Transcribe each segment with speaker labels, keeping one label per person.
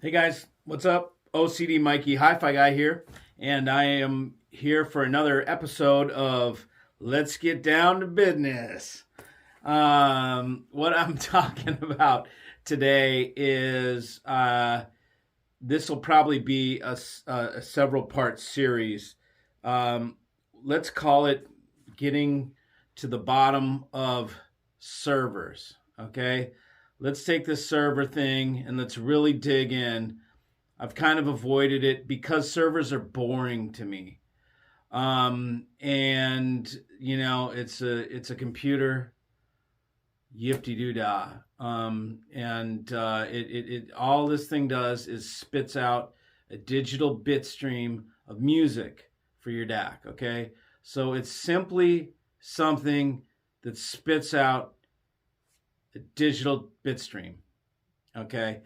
Speaker 1: Hey guys, what's up? OCD Mikey, Hi-Fi Guy here, and I am here for another episode of Let's Get Down to Business. What I'm talking about today is this will probably be a several part series. Um, let's call it Getting to the Bottom of Servers. Okay, let's take this server thing and let's really dig in. I've kind of avoided it because servers are boring to me. And it's a computer, yifty doo dah. And it all this thing does is spits out a digital bit stream of music for your DAC. Okay, so it's simply something that spits out a digital bit stream. Okay.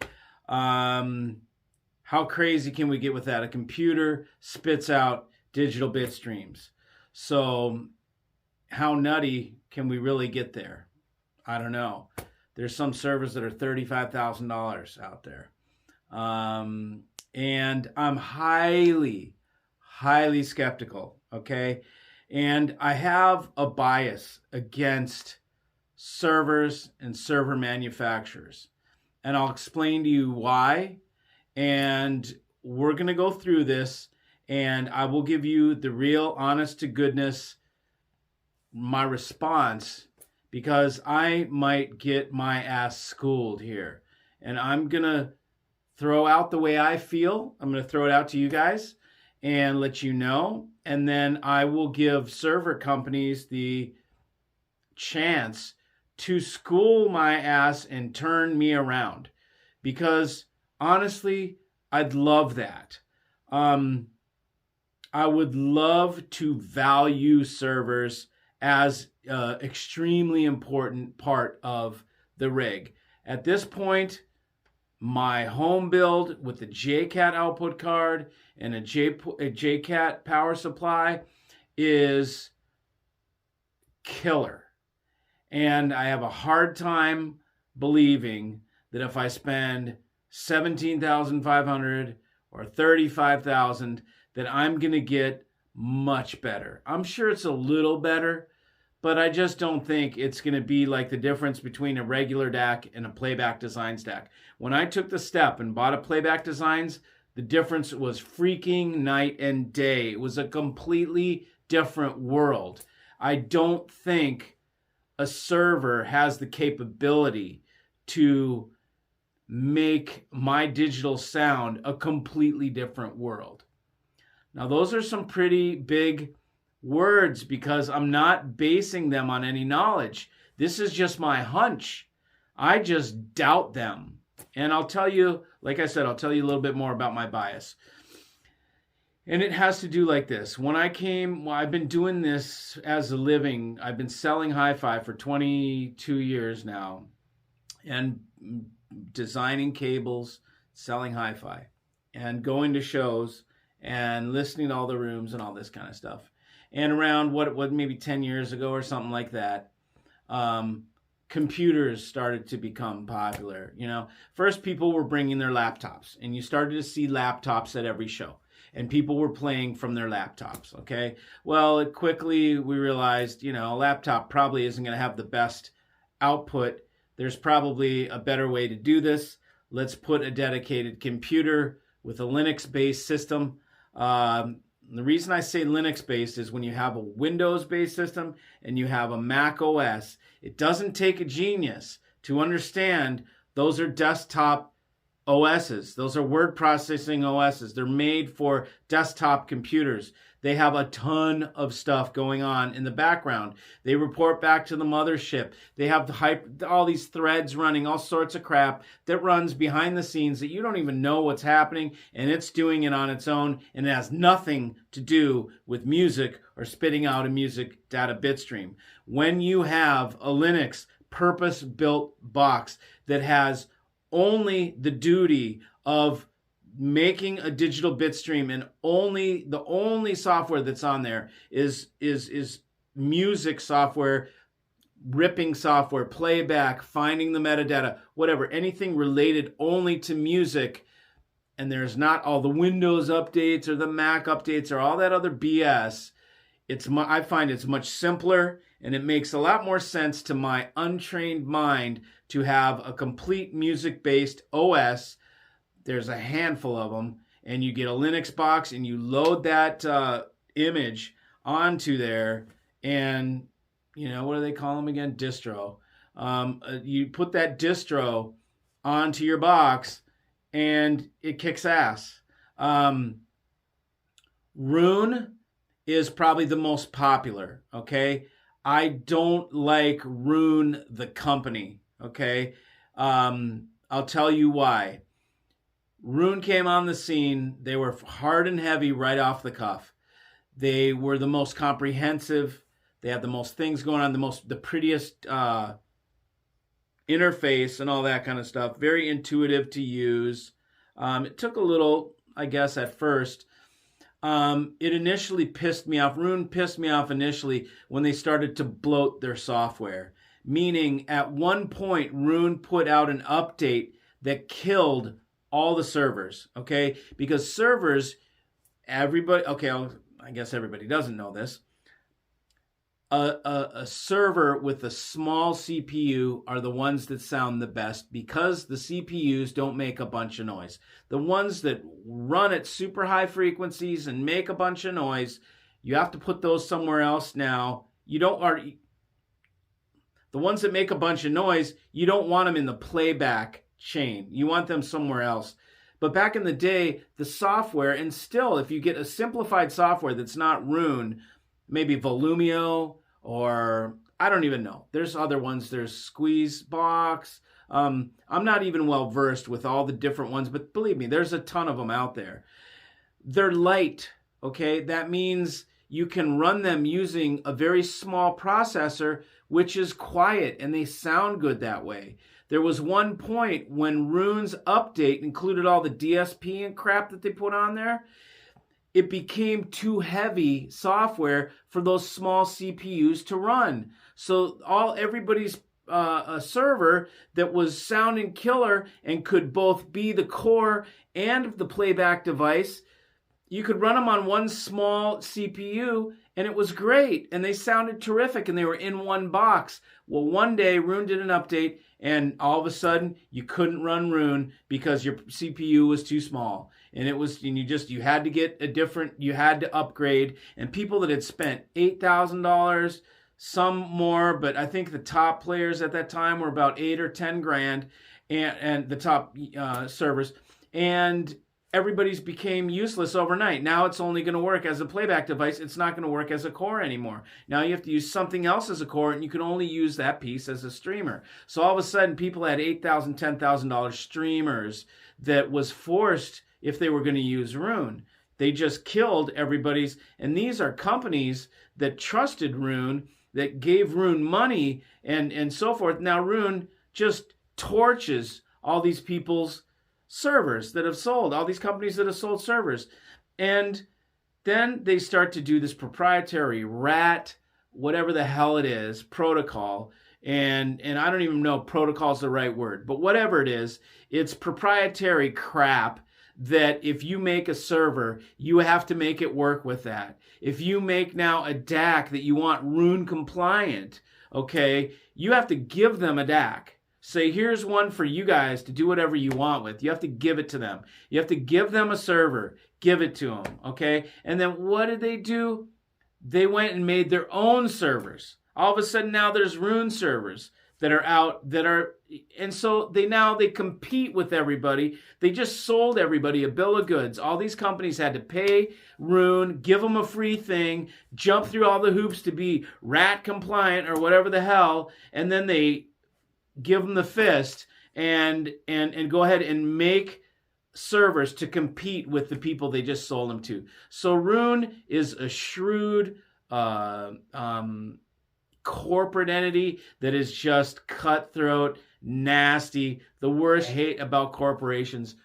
Speaker 1: How crazy can we get with that? A computer spits out digital bit streams. So, how nutty can we really get there? I don't know. There's some servers that are $35,000 out there. And I'm highly skeptical, okay? And I have a bias against servers and server manufacturers. And I'll explain to you why. And we're going to go through this, and I will give you the real honest to goodness, my response, because I might get my ass schooled here. And I'm going to throw out the way I feel. I'm going to throw it out to you guys and let you know. And then I will give server companies the chance to school my ass and turn me around. Because honestly, I'd love that. I would love to value servers as an extremely important part of the rig. At this point, my home build with the JCAT output card and a JCAT power supply is killer. And I have a hard time believing that if I spend $17,500 or $35,000 that I'm going to get much better. I'm sure it's a little better, but I just don't think it's going to be like the difference between a regular DAC and a Playback Designs DAC. When I took the step and bought a Playback Designs, the difference was freaking night and day. It was a completely different world. I don't think a server has the capability to make my digital sound a completely different world. Now, those are some pretty big words because I'm not basing them on any knowledge. This is just my hunch. I just doubt them. And I'll tell you, like I said, I'll tell you a little bit more about my bias. And it has to do like this. When I came, I've been doing this as a living. I've been selling hi-fi for 22 years now and designing cables, selling hi-fi, and going to shows and listening to all the rooms and all this kind of stuff. And around what maybe 10 years ago or something like that, computers started to become popular. First people were bringing their laptops, and you started to see laptops at every show. And people were playing from their laptops, okay? Well, quickly we realized, a laptop probably isn't going to have the best output. There's probably a better way to do this. Let's put a dedicated computer with a Linux-based system. The reason I say Linux-based is when you have a Windows-based system and you have a Mac OS, it doesn't take a genius to understand those are desktop OSs. Those are word processing OSs. They're made for desktop computers. They have a ton of stuff going on in the background. They report back to the mothership. They have all these threads running, all sorts of crap that runs behind the scenes that you don't even know what's happening, and it's doing it on its own, and it has nothing to do with music or spitting out a music data bit stream. When you have a Linux purpose-built box that has only the duty of making a digital bit stream, and the only software that's on there is music software, ripping software, playback, finding the metadata, whatever, anything related only to music, and there's not all the Windows updates or the Mac updates or all that other BS. I find it's much simpler, and it makes a lot more sense to my untrained mind to have a complete music-based OS. There's a handful of them, and you get a Linux box and you load that image onto there, and what do they call them again? Distro. You put that distro onto your box, and it kicks ass. Roon is probably the most popular, okay? I don't like Roon the company, okay? I'll tell you why. Roon came on the scene. They were hard and heavy right off the cuff. They were the most comprehensive. They had the most things going on, the prettiest interface and all that kind of stuff. Very intuitive to use. It took a little, I guess, at first. It initially pissed me off. Roon pissed me off initially when they started to bloat their software. Meaning, at one point, Roon put out an update that killed all the servers, okay? Because servers, everybody, okay, I guess everybody doesn't know this. A server with a small CPU are the ones that sound the best because the CPUs don't make a bunch of noise. The ones that run at super high frequencies and make a bunch of noise, you have to put those somewhere else now. The ones that make a bunch of noise, you don't want them in the playback chain. You want them somewhere else. But back in the day, the software, and still, if you get a simplified software that's not Roon, maybe Volumio, or I don't even know. There's other ones. There's Squeezebox. I'm not even well versed with all the different ones, but believe me, there's a ton of them out there. They're light, okay? That means you can run them using a very small processor, which is quiet, and they sound good that way. There was one point when Roon's update included all the DSP and crap that they put on there. It became too heavy software for those small CPUs to run. So everybody's a server that was sounding killer and could both be the core and the playback device, you could run them on one small CPU, and it was great, and they sounded terrific, and they were in one box. Well, one day, Roon did an update, and all of a sudden, you couldn't run Roon because your CPU was too small. And you had to upgrade. And people that had spent $8,000, some more, but I think the top players at that time were about $8 or $10,000, and the top servers, and everybody's became useless overnight. Now it's only going to work as a playback device. It's not going to work as a core anymore. Now you have to use something else as a core, and you can only use that piece as a streamer. So all of a sudden, people had $8,000, $10,000 streamers that was forced if they were going to use Roon. They just killed everybody's, and these are companies that trusted Roon, that gave Roon money and so forth. Now Roon just torches all these people's servers that have sold, all these companies that have sold servers. And then they start to do this proprietary RAT, whatever the hell it is, protocol. And I don't even know if protocol is the right word, but whatever it is, it's proprietary crap that if you make a server, you have to make it work with that. If you make now a DAC that you want Roon compliant, okay, you have to give them a DAC. Say, here's one for you guys to do whatever you want with. You have to give it to them. You have to give them a server. Give it to them, okay? And then what did they do? They went and made their own servers. All of a sudden now there's Roon servers that are out, and so they compete with everybody. They just sold everybody a bill of goods. All these companies had to pay Roon, give them a free thing, jump through all the hoops to be RAT compliant or whatever the hell, and then they give them the fist and go ahead and make servers to compete with the people they just sold them to. So Roon is a shrewd corporate entity that is just cutthroat, nasty. The worst hate about corporations.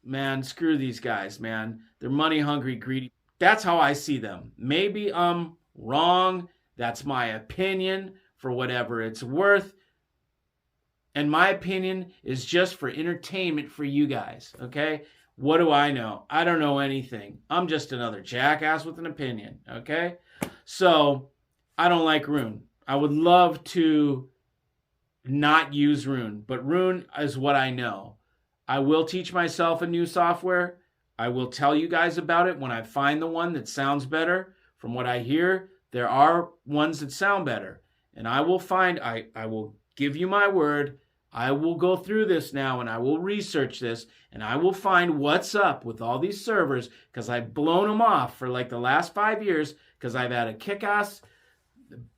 Speaker 1: Man, screw these guys, man. They're money hungry, greedy. That's how I see them. Maybe I'm wrong. That's my opinion for whatever it's worth. And my opinion is just for entertainment for you guys, okay? What do I know? I don't know anything. I'm just another jackass with an opinion, okay? So I don't like Roon. I would love to not use Roon, but Roon is what I know. I will teach myself a new software. I will tell you guys about it when I find the one that sounds better. From what I hear, there are ones that sound better. And I will find, I will give you my word, I will go through this now and I will research this and I will find what's up with all these servers because I've blown them off for like the last 5 years because I've had a kick-ass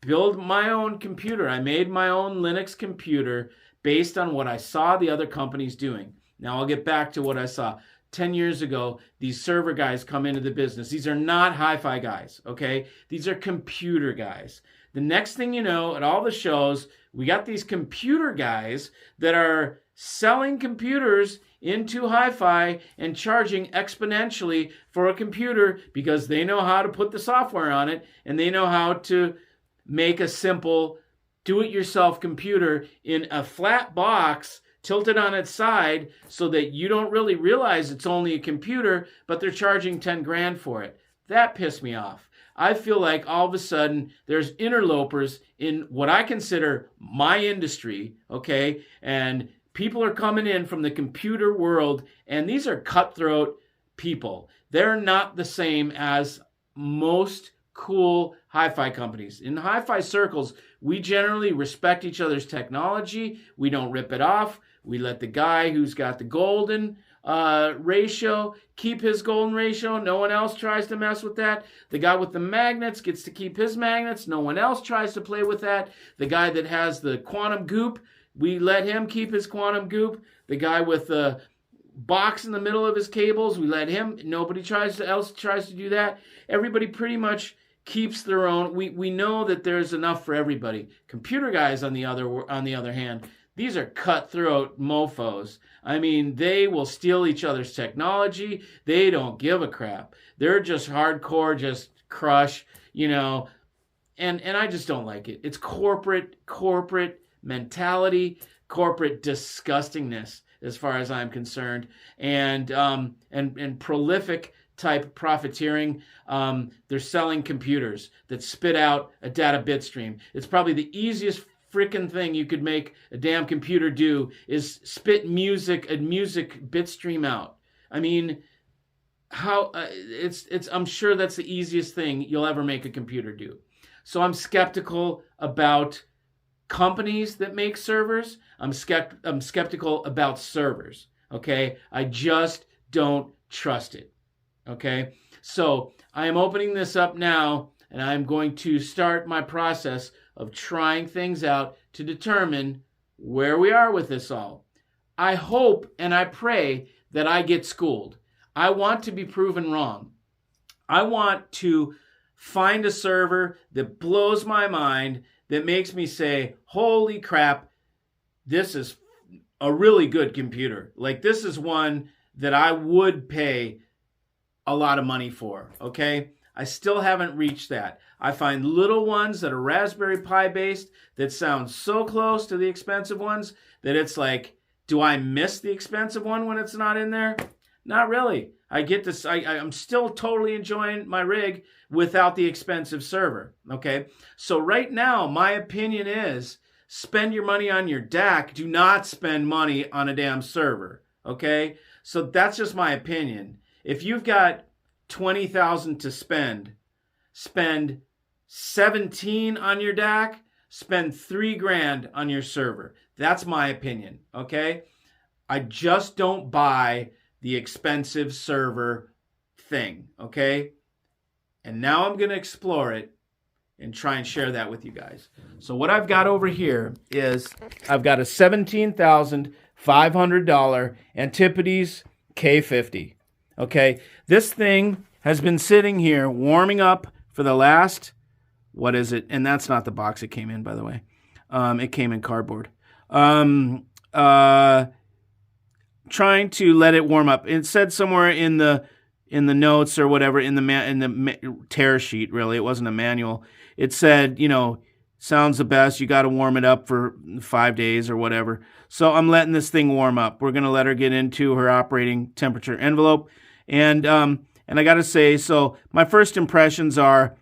Speaker 1: build my own computer. I made my own Linux computer based on what I saw the other companies doing. Now I'll get back to what I saw. 10 years ago, these server guys come into the business. These are not hi-fi guys, okay? These are computer guys. The next thing you know, at all the shows, we got these computer guys that are selling computers into hi-fi and charging exponentially for a computer because they know how to put the software on it and they know how to make a simple do-it-yourself computer in a flat box tilted on its side so that you don't really realize it's only a computer, but they're charging 10 grand for it. That pissed me off. I feel like all of a sudden there's interlopers in what I consider my industry, okay? And people are coming in from the computer world, and these are cutthroat people. They're not the same as most cool hi-fi companies. In hi-fi circles, we generally respect each other's technology. We don't rip it off. We let the guy who's got the golden ratio keep his golden ratio. No one else tries to mess with that. The guy with the magnets gets to keep his magnets. No one else tries to play with that. The guy that has the quantum goop, we let him keep his quantum goop. The guy with the box in the middle of his cables, we let him. Nobody else tries to do that. Everybody pretty much keeps their own. We know that there's enough for everybody. Computer guys, on the other hand, these are cutthroat mofos. I mean, they will steal each other's technology. They don't give a crap. They're just hardcore, just crush, and I just don't like it. It's corporate mentality, corporate disgustingness as far as I'm concerned, and prolific type profiteering. They're selling computers that spit out a data bit stream. It's probably the easiest freaking thing you could make a damn computer do is spit a music bit stream out. I mean, how I'm sure that's the easiest thing you'll ever make a computer do. So I'm skeptical about companies that make servers. I'm skeptical about servers. Okay, I just don't trust it. Okay, so I am opening this up now, and I'm going to start my process of trying things out to determine where we are with this all. I hope and I pray that I get schooled. I want to be proven wrong. I want to find a server that blows my mind, that makes me say, holy crap, this is a really good computer. Like, this is one that I would pay a lot of money for, okay? I still haven't reached that. I find little ones that are Raspberry Pi based that sound so close to the expensive ones that it's like, do I miss the expensive one when it's not in there? Not really. I get this. I'm still totally enjoying my rig without the expensive server, okay? So right now, my opinion is spend your money on your DAC. Do not spend money on a damn server, okay? So that's just my opinion. If you've got $20,000 to spend 17 on your DAC, spend $3,000 on your server. That's my opinion, okay? I just don't buy the expensive server thing, okay? And now I'm going to explore it and try and share that with you guys. So what I've got over here is I've got a $17,500 Antipodes K50, okay? This thing has been sitting here warming up for the last, what is it? And that's not the box it came in, by the way. It came in cardboard. Trying to let it warm up. It said somewhere in the notes or whatever, in the tear sheet, really, it wasn't a manual. It said, sounds the best. You got to warm it up for 5 days or whatever. So I'm letting this thing warm up. We're going to let her get into her operating temperature envelope. And I got to say, so my first impressions are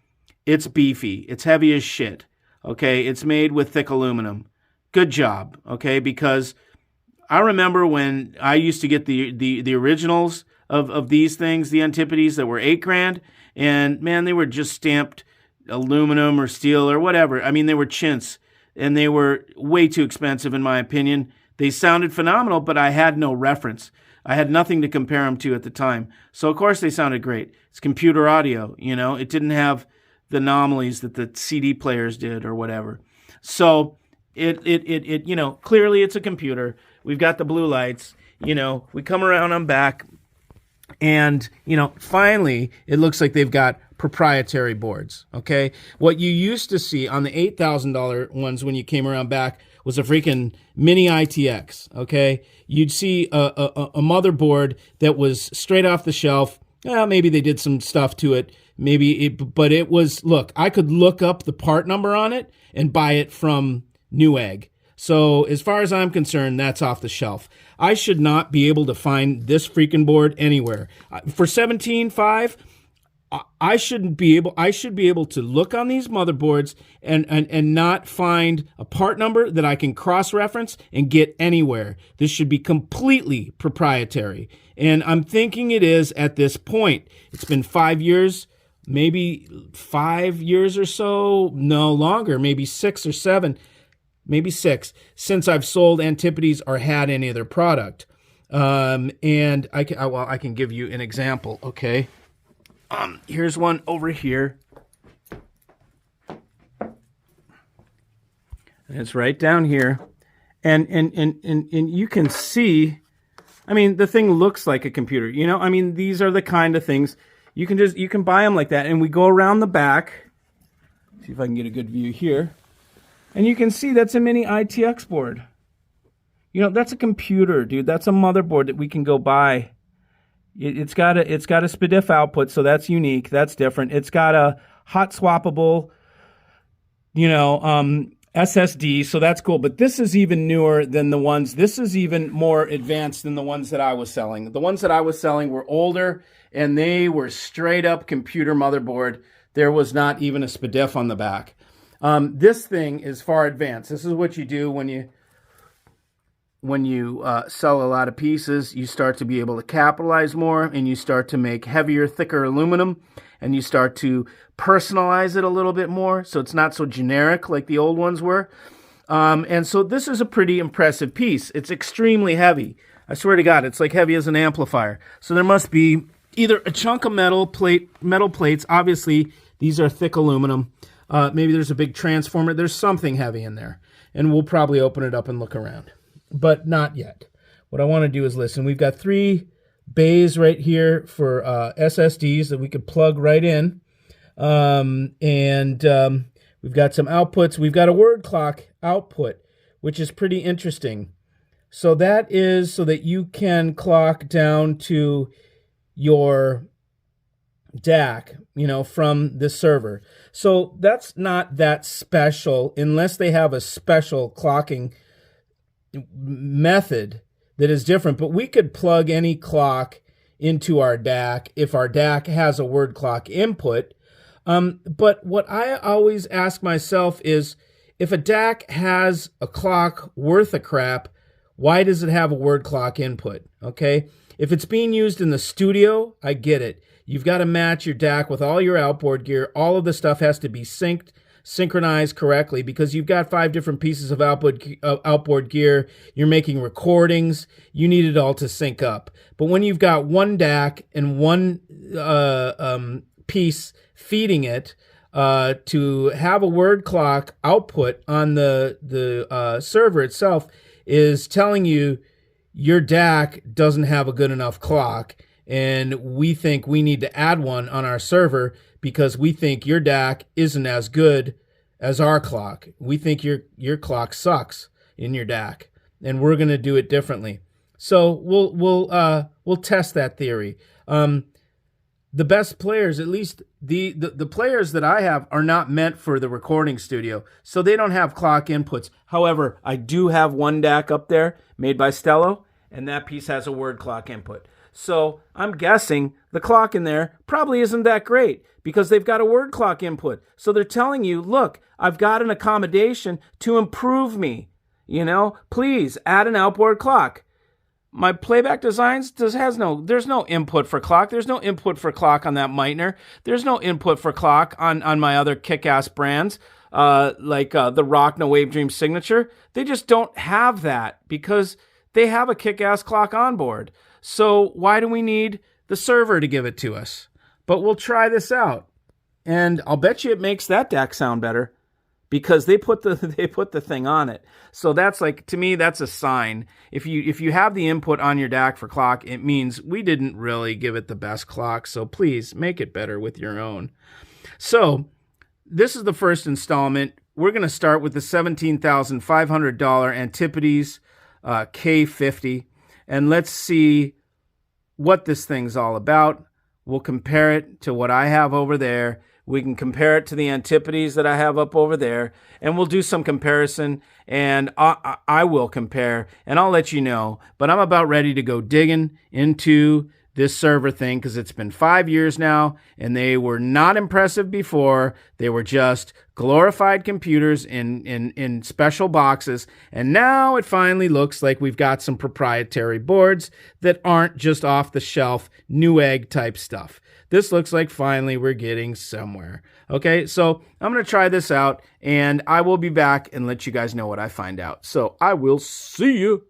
Speaker 1: it's beefy. It's heavy as shit. Okay, it's made with thick aluminum. Good job. Okay, because I remember when I used to get the originals of these things, the Antipodes that were $8,000, and man, they were just stamped aluminum or steel or whatever. I mean, they were chintz, and they were way too expensive in my opinion. They sounded phenomenal, but I had no reference. I had nothing to compare them to at the time. So of course they sounded great. It's computer audio, you know. It didn't have the anomalies that the CD players did or whatever. So it you know, clearly it's a computer. We've got the blue lights, you know. We come around on back, and, you know, finally it looks like they've got proprietary boards, okay? What you used to see on the $8,000 ones when you came around back was a freaking mini ITX, okay? You'd see a motherboard that was straight off the shelf. Maybe they did some stuff to it, but it was, look, I could look up the part number on it and buy it from Newegg. So as far as I'm concerned, that's off the shelf. I should not be able to find this freaking board anywhere. For $17,500, I should be able to look on these motherboards and not find a part number that I can cross-reference and get anywhere. This should be completely proprietary. And I'm thinking it is at this point. It's been 5 years, maybe 5 years or so, no longer, maybe 6 or 7, maybe 6, since I've sold Antipodes or had any of their product. And I can give you an example, okay? Here's one over here. And it's right down here. And you can see, I mean, the thing looks like a computer. You know, I mean, these are the kind of things you can buy them like that. And we go around the back. See if I can get a good view here. And you can see that's a mini ITX board. You know, that's a computer, dude. That's a motherboard that we can go buy. It's got a SPDIF output, so that's unique. That's different. It's got a hot swappable, you know, SSD, so that's cool. But this is even newer than the ones. This is even more advanced than the ones that I was selling. The ones that I was selling were older, and they were straight up computer motherboard. There was not even a SPDIF on the back. This thing is far advanced. This is what you do when you sell a lot of pieces. You start to be able to capitalize more, and you start to make heavier, thicker aluminum, and you start to personalize it a little bit more, so it's not so generic like the old ones were. And so this is a pretty impressive piece. It's extremely heavy. I swear to God, it's like heavy as an amplifier. So there must be either a chunk of metal plates. Obviously, these are thick aluminum. Maybe there's a big transformer. There's something heavy in there, and we'll probably open it up and look around. But not yet. What I want to do is listen. We've got 3 bays right here for SSDs that we could plug right in. We've got some outputs. We've got a word clock output, which is pretty interesting. So that is so that you can clock down to your DAC, you know, from the server. So that's not that special unless they have a special clocking method that is different. But we could plug any clock into our DAC if our DAC has a word clock input. But what I always ask myself is, if a DAC has a clock worth of crap, why does it have a word clock input? Okay, if it's being used in the studio, I get it. You've got to match your DAC with all your outboard gear. All of the stuff has to be synchronized correctly, because you've got 5 different pieces of outboard gear. You're making recordings. You need it all to sync up. But when you've got one DAC and one piece feeding it, to have a word clock output on the server itself is telling you your DAC doesn't have a good enough clock, and we think we need to add one on our server because we think your DAC isn't as good as our clock. We think your clock sucks in your DAC, and we're going to do it differently. So we'll test that theory. The the best players, at least the players that I have, are not meant for the recording studio, so they don't have clock inputs. However, I do have one DAC up there made by Stello, and that piece has a word clock input. So I'm guessing the clock in there probably isn't that great because they've got a word clock input. So they're telling you, look, I've got an accommodation to improve me. Please add an outboard clock. My Playback Designs there's no input for clock. There's no input for clock on that Meitner. There's no input for clock on my other kick-ass brands, like the Rock No Wave Dream Signature. They just don't have that because they have a kick-ass clock on board. So why do we need the server to give it to us? But we'll try this out. And I'll bet you it makes that DAC sound better because they put the thing on it. So that's like, to me, that's a sign. If you have the input on your DAC for clock, it means we didn't really give it the best clock. So please make it better with your own. So this is the first installment. We're going to start with the $17,500 Antipodes K50. And let's see what this thing's all about. We'll compare it to what I have over there. We can compare it to the Antipodes that I have up over there, and we'll do some comparison, and I will compare, and I'll let you know. But I'm about ready to go digging into this server thing because it's been 5 years now, and they were not impressive before. They were just glorified computers in special boxes, and now it finally looks like we've got some proprietary boards that aren't just off-the-shelf Newegg type stuff. This looks like finally we're getting somewhere. Okay, so I'm going to try this out, and I will be back and let you guys know what I find out. So I will see you.